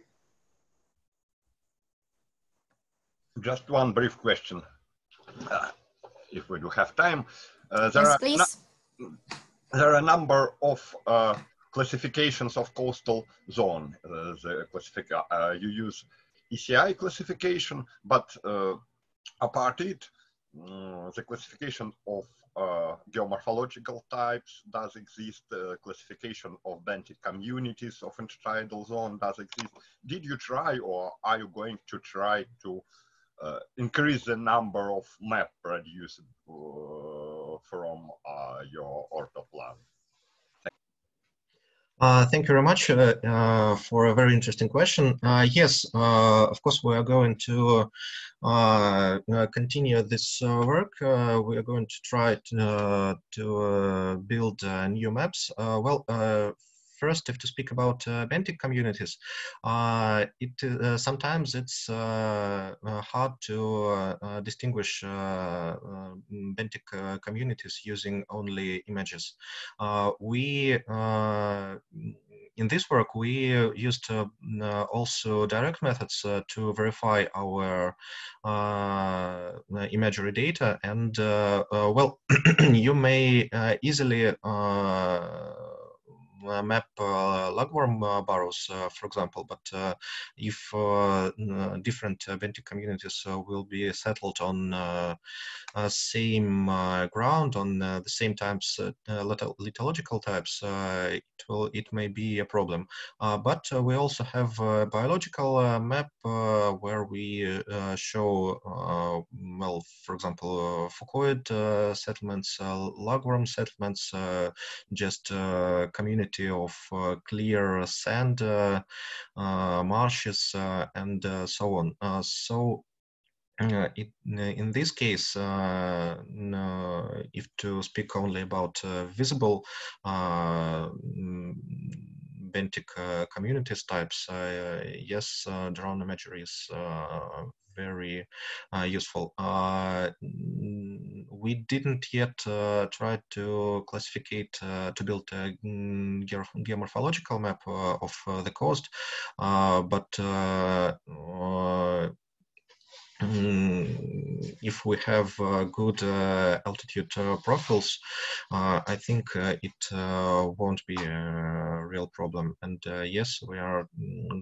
Just one brief question, if we do have time. Yes, please. There are a number of classifications of coastal zone. You use ECI classification, but apart it, the classification of geomorphological types does exist. Classification of benthic communities of intertidal zone does exist. Did you try, or are you going to try to increase the number of map produced from your ortho plan? Thank you very much for a very interesting question. Yes, of course, we are going to continue this work. We are going to try to build new maps. First, if to speak about Bentic communities, sometimes it's hard to distinguish Bentic communities using only images. In this work, we used also direct methods to verify our imagery data, and well, you may easily map lugworm burrows, for example, but if different Bentic communities will be settled on same ground, on the same types, lithological types, it may be a problem. But we also have a biological map where we show, well, for example, Foucault settlements, lugworm settlements, just community of clear sand marshes and so on. In this case, if to speak only about visible Bentic communities types, yes, drone imagery is very useful. We didn't yet try to classificate, to build a geomorphological map of the coast, but if we have good altitude profiles, I think it won't be a real problem. And yes, we are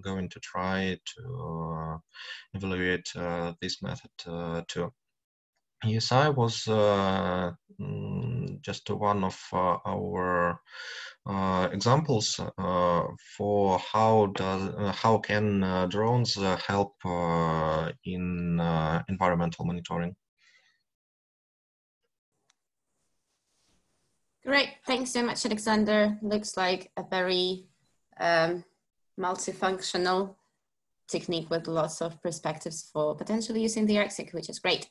going to try to evaluate this method too. ESI was just one of our examples for how can drones help in environmental monitoring. Great, thanks so much, Alexander. Looks like a very multifunctional technique with lots of perspectives for potentially using the Arctic, which is great.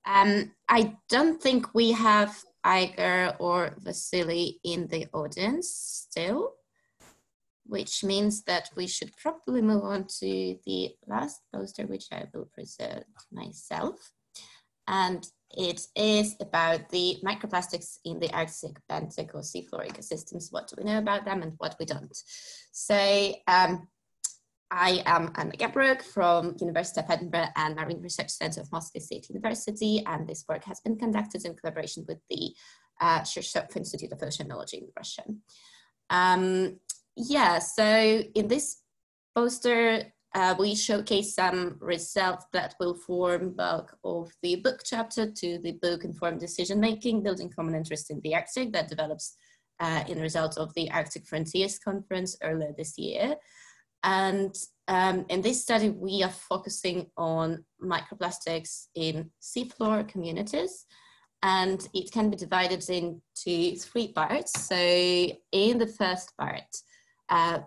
I don't think we have Igor or Vasily in the audience still, which means that we should probably move on to the last poster, which I will present myself. And it is about the microplastics in the Arctic, Bentic, or seafloor ecosystems. What do we know about them and what we don't? So I am Anna Gabruk from University of Edinburgh and Marine Research Center of Moscow State University, and this work has been conducted in collaboration with the Shirshov Institute of Oceanology in Russia. Yeah, so in this poster, we showcase some results that will form bulk of the book chapter to the book Informed Decision Making, Building Common Interest in the Arctic, that develops in result of the Arctic Frontiers Conference earlier this year. And in this study, we are focusing on microplastics in seafloor communities, and it can be divided into 3 parts. So in the first part,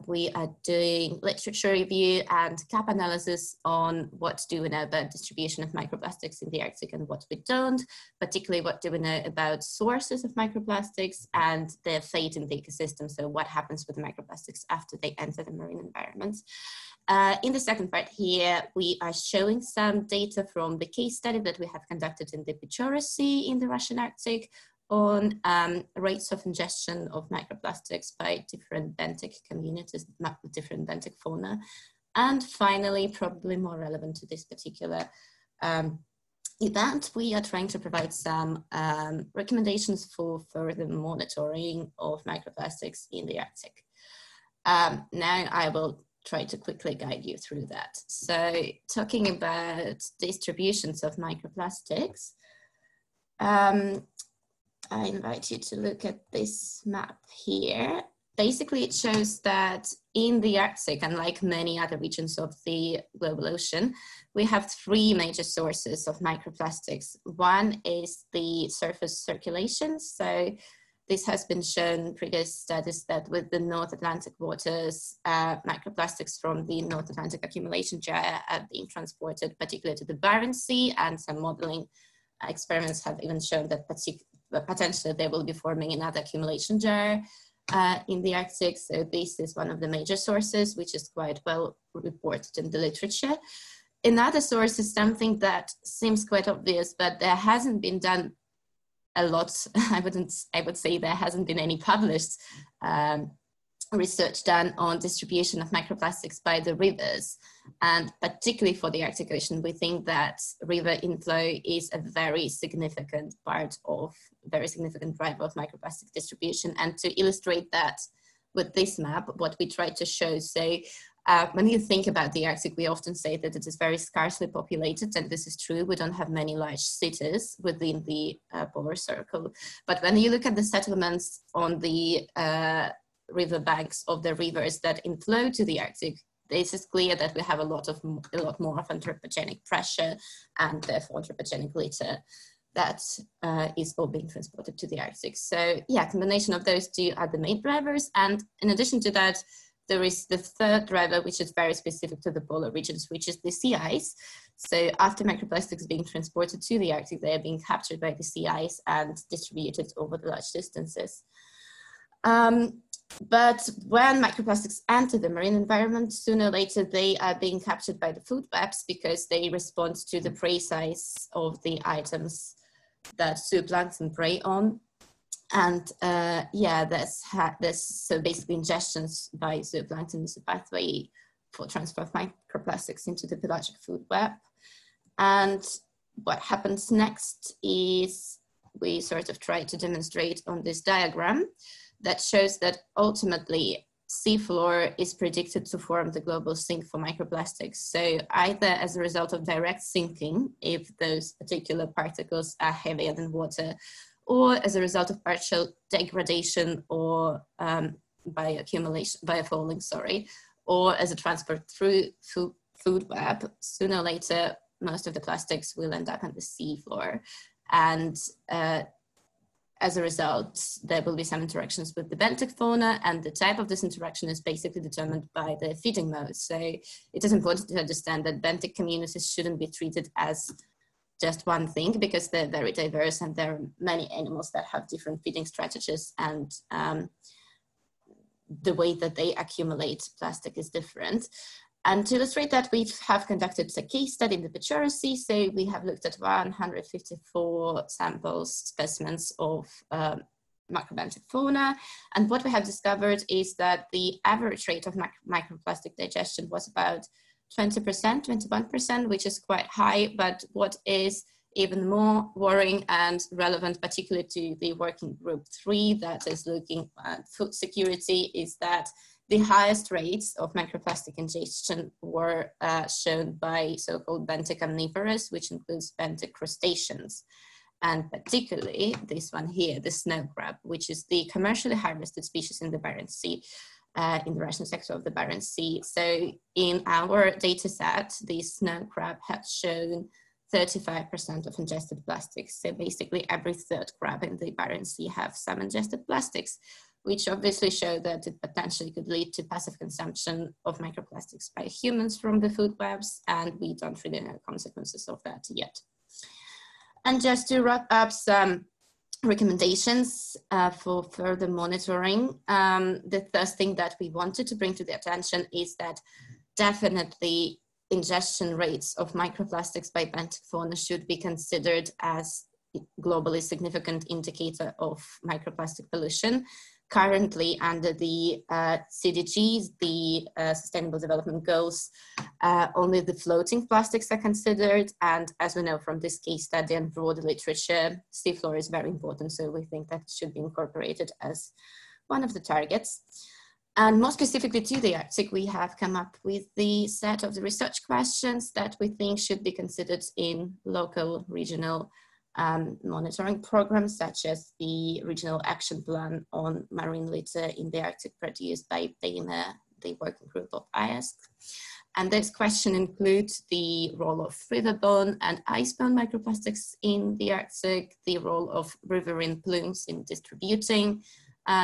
we are doing literature review and gap analysis on what do we know about distribution of microplastics in the Arctic and what we don't, particularly what do we know about sources of microplastics and their fate in the ecosystem, so what happens with the microplastics after they enter the marine environment. In the second part here, we are showing some data from the case study that we have conducted in the Pechora Sea in the Russian Arctic, on rates of ingestion of microplastics by different Bentic communities, different Bentic fauna. And finally, probably more relevant to this particular event, we are trying to provide some recommendations for further monitoring of microplastics in the Arctic. Now I will try to quickly guide you through that. So talking about distributions of microplastics, I invite you to look at this map here. basically it shows that in the Arctic, unlike many other regions of the global ocean, we have three major sources of microplastics. One is the surface circulation. So this has been shown in previous studies that with the North Atlantic waters, microplastics from the North Atlantic accumulation gyre are being transported, particularly to the Barents Sea, and some modeling experiments have even shown that potentially they will be forming another accumulation gyre in the Arctic. So this is one of the major sources, which is quite well reported in the literature. Another source is something that seems quite obvious, but there hasn't been done a lot. I would say there hasn't been any published research done on distribution of microplastics by the rivers. And particularly for the Arctic Ocean, we think that river inflow is a very significant driver of microplastic distribution. And to illustrate that with this map, what we try to show, so when you think about the Arctic, we often say that it is very sparsely populated, and this is true. We don't have many large cities within the polar circle. But when you look at the settlements on the river banks of the rivers that inflow to the Arctic, this is clear that we have a lot more of anthropogenic pressure and therefore anthropogenic litter that is all being transported to the Arctic. So yeah, combination of those two are the main drivers. And in addition to that, there is the third driver, which is very specific to the polar regions, which is the sea ice. So after microplastics being transported to the Arctic, they are being captured by the sea ice and distributed over the large distances. But when microplastics enter the marine environment, sooner or later they are being captured by the food webs because they respond to the prey size of the items that zooplankton prey on. And yeah, so basically ingestions by zooplankton is a pathway for transfer of microplastics into the pelagic food web. And what happens next is we sort of try to demonstrate on this diagram that shows that ultimately seafloor is predicted to form the global sink for microplastics. So either as a result of direct sinking, if those particular particles are heavier than water, or as a result of partial degradation or by falling, or as a transport through food web, sooner or later, most of the plastics will end up on the seafloor. And as a result, there will be some interactions with the benthic fauna, and the type of this interaction is basically determined by the feeding mode. So it is important to understand that benthic communities shouldn't be treated as just one thing, because they're very diverse and there are many animals that have different feeding strategies, and the way that they accumulate plastic is different. And to illustrate that, we have conducted a case study in the Pechora Sea. So we have looked at 154 specimens of macrobenthic fauna. And what we have discovered is that the average rate of microplastic digestion was about 20%, 21%, which is quite high. But what is even more worrying and relevant, particularly to the working group 3 that is looking at food security, is that the highest rates of microplastic ingestion were shown by so-called benthic omnivorous, which includes benthic crustaceans. And particularly this one here, the snow crab, which is the commercially harvested species in the Barents Sea, in the Russian sector of the Barents Sea. So in our data set, the snow crab had shown 35% of ingested plastics. So basically every third crab in the Barents Sea have some ingested plastics, which obviously show that it potentially could lead to passive consumption of microplastics by humans from the food webs, and we don't really know consequences of that yet. And just to wrap up some recommendations for further monitoring, the first thing that we wanted to bring to the attention is that definitely ingestion rates of microplastics by benthic fauna should be considered as globally significant indicator of microplastic pollution. Currently, under the CDGs, the Sustainable Development Goals, only the floating plastics are considered. And as we know from this case study and broader literature, seafloor is very important. So we think that should be incorporated as one of the targets. And more specifically to the Arctic, we have come up with the set of the research questions that we think should be considered in local, regional, monitoring programs, such as the Regional Action Plan on Marine Litter in the Arctic produced by the working group of IASC. And this question includes the role of riverborne and icebound microplastics in the Arctic, the role of riverine plumes in distributing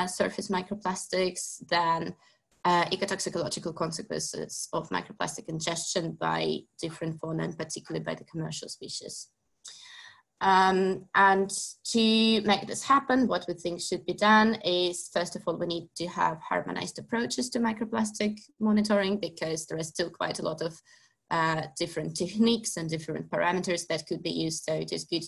surface microplastics, then ecotoxicological consequences of microplastic ingestion by different fauna, and particularly by the commercial species. And to make this happen, what we think should be done is, first of all, we need to have harmonized approaches to microplastic monitoring, because there is still quite a lot of different techniques and different parameters that could be used. So it is good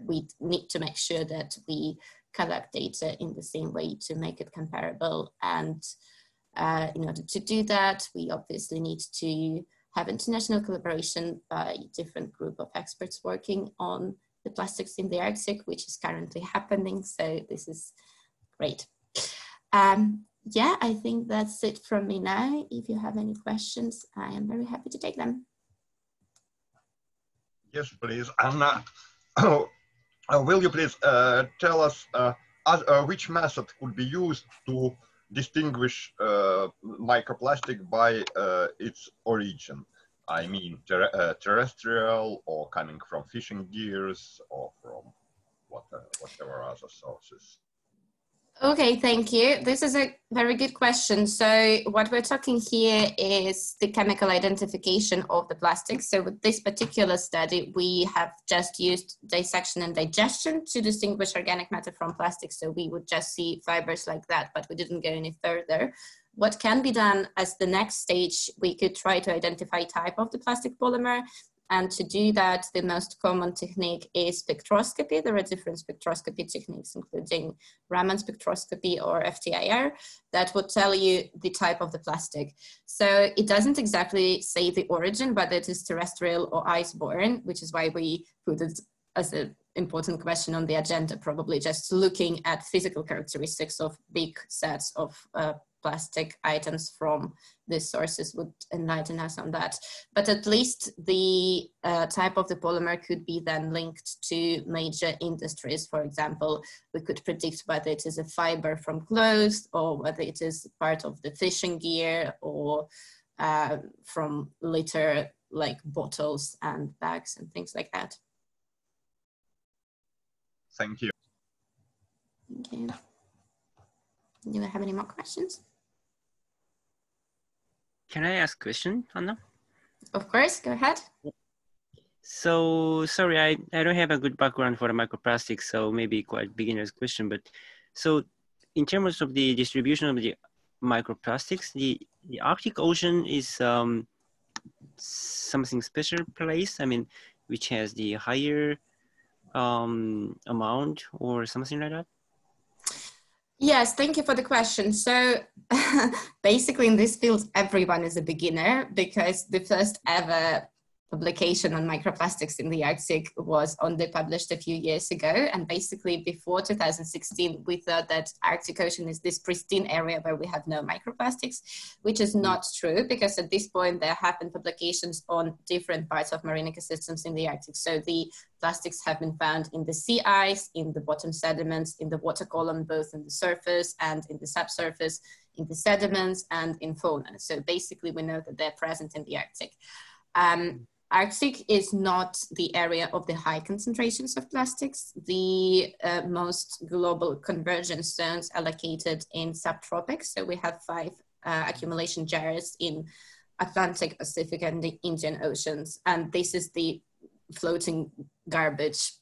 we need to make sure that we collect data in the same way to make it comparable. And in order to do that, we obviously need to have international collaboration by different group of experts working on the plastics in the Arctic, which is currently happening. So this is great. Yeah, I think that's it from me now. If you have any questions, I am very happy to take them. Yes, please. And will you please tell us which method could be used to distinguish microplastic by its origin? I mean, terrestrial, or coming from fishing gears, or from whatever other sources. Okay, thank you. This is a very good question. So what we're talking here is the chemical identification of the plastics. So with this particular study, we have just used dissection and digestion to distinguish organic matter from plastic. So we would just see fibers like that, but we didn't go any further. What can be done as the next stage, we could try to identify type of the plastic polymer. And to do that, the most common technique is spectroscopy. There are different spectroscopy techniques, including Raman spectroscopy or FTIR, that would tell you the type of the plastic. So it doesn't exactly say the origin, whether it is terrestrial or iceborne, which is why we put it as an important question on the agenda, probably just looking at physical characteristics of big sets of plastic items from these sources would enlighten us on that. But at least the type of the polymer could be then linked to major industries. For example, we could predict whether it is a fiber from clothes, or whether it is part of the fishing gear, or from litter like bottles and bags and things like that. Thank you. Thank you. Do you have any more questions? Can I ask a question, Anna? Of course, go ahead. So, sorry, I don't have a good background for microplastics, so maybe quite beginner's question, but so in terms of the distribution of the microplastics, the Arctic Ocean is something special place, I mean, which has the higher amount or something like that? Yes, thank you for the question. So basically in this field, everyone is a beginner, because the first ever publication on microplastics in the Arctic was only published a few years ago. And basically before 2016, we thought that Arctic Ocean is this pristine area where we have no microplastics, which is not true, because at this point there have been publications on different parts of marine ecosystems in the Arctic. So the plastics have been found in the sea ice, in the bottom sediments, in the water column, both in the surface and in the subsurface, in the sediments and in fauna. So basically we know that they're present in the Arctic. Arctic is not the area of the high concentrations of plastics. The most global convergence zones are located in subtropics. So we have 5 accumulation gyres in Atlantic, Pacific, and the Indian Oceans. And this is the floating garbage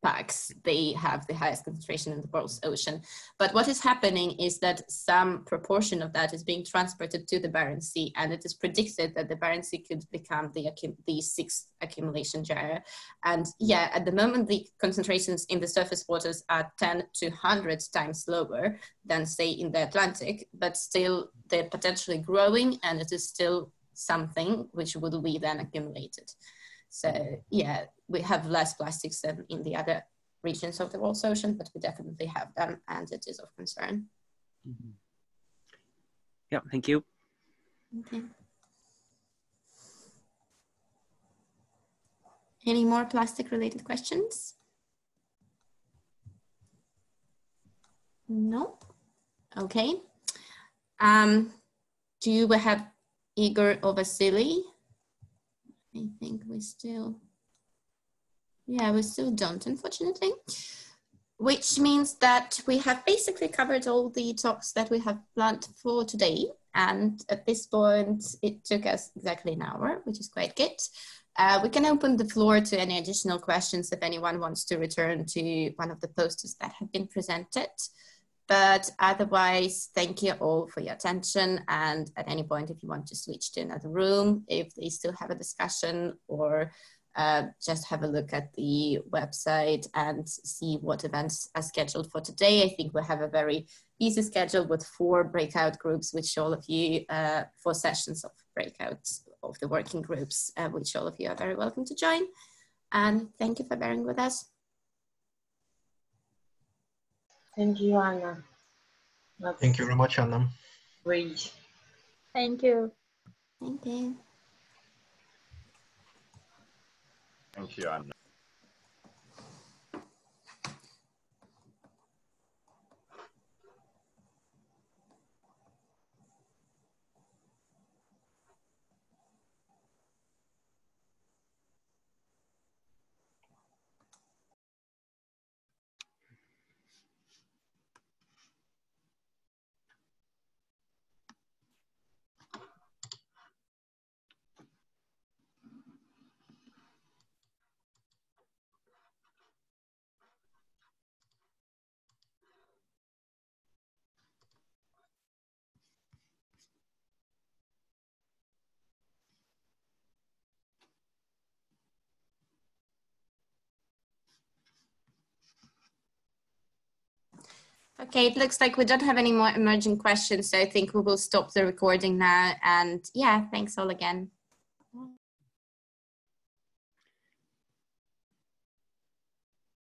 packs. They have the highest concentration in the world's ocean. But what is happening is that some proportion of that is being transported to the Barents Sea, and it is predicted that the Barents Sea could become the 6th accumulation gyre. And yeah, at the moment, the concentrations in the surface waters are 10 to 100 times lower than, say, in the Atlantic, but still they're potentially growing, and it is still something which will be then accumulated. So yeah, we have less plastics than in the other regions of the world's ocean, but we definitely have them, and it is of concern. Mm-hmm. Yeah, thank you. Okay. Any more plastic related questions? No. Okay. Do we have Igor or Vasily? I think we still don't, unfortunately. Which means that we have basically covered all the talks that we have planned for today. And at this point, it took us exactly an hour, which is quite good. We can open the floor to any additional questions if anyone wants to return to one of the posters that have been presented. But otherwise, thank you all for your attention. And at any point, if you want to switch to another room, if they still have a discussion, or just have a look at the website and see what events are scheduled for today. I think we have a very easy schedule with 4 breakout groups, which all of you, 4 sessions of breakouts of the working groups, which all of you are very welcome to join. And thank you for bearing with us. Thank you, Anna. Thank you very much, Anna. Great. Thank you. Thank you. Thank you, Anna. Okay, it looks like we don't have any more emerging questions, so I think we will stop the recording now. And yeah, thanks all again.